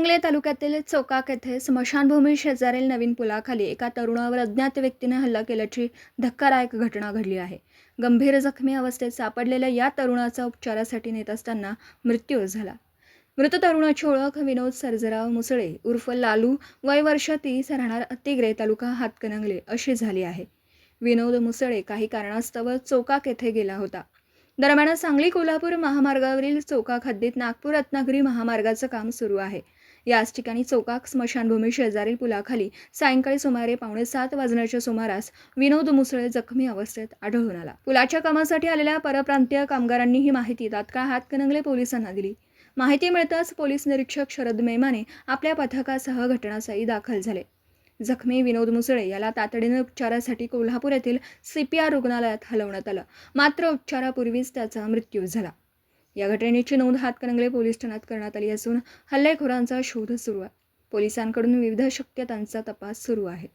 हातकणंगले तालुक्यातील चोकाक येथे स्मशानभूमी शेजारील नवीन पुलाखाली एका तरुणावर अज्ञात व्यक्तीने हल्ला केल्याची धक्कादायक घटना घडली आहे. गंभीर जखमी अवस्थेत सापडलेल्या या तरुणाचा उपचारासाठी नेत असताना मृत्यू झाला. मृत तरुणाची ओळख विनोद सर्जेराव मुसळे उर्फ लालू, वय वर्ष 30, राहणार अतिग्रे, तालुका हातकणंगले अशी झाली आहे. विनोद मुसळे काही कारणास्तव चोकाक येथे गेला होता. दरम्यान सांगली कोल्हापूर महामार्गावरील चोकाक हद्दीत नागपूर रत्नागिरी महामार्गाचं काम सुरू आहे. याच ठिकाणी चोकाक स्मशानभूमी शेजारील पुलाखाली सायंकाळी सुमारे 6:45 वाजण्याच्या सुमारास विनोद मुसळे जखमी अवस्थेत आढळून आला. पुलाच्या कामासाठी आलेल्या परप्रांतीय कामगारांनी ही माहिती तात्काळ हातकणंगले पोलिसांना दिली. माहिती मिळताच पोलीस निरीक्षक शरद मेमाने आपल्या पथकासह घटनास्थळी दाखल झाले. जखमी विनोद मुसळे याला तातडीने उपचारासाठी कोल्हापूर येथील CPR रुग्णालयात हलवण्यात आलं. मात्र उपचारापूर्वीच त्याचा मृत्यू झाला. या घटनेची नोंद हातकणंगले पोलीस ठाण्यात करण्यात आली असून हल्लेखोरांचा शोध सुरू आहे. पोलिसांकडून विविध शक्यतांचा तपास सुरू आहे.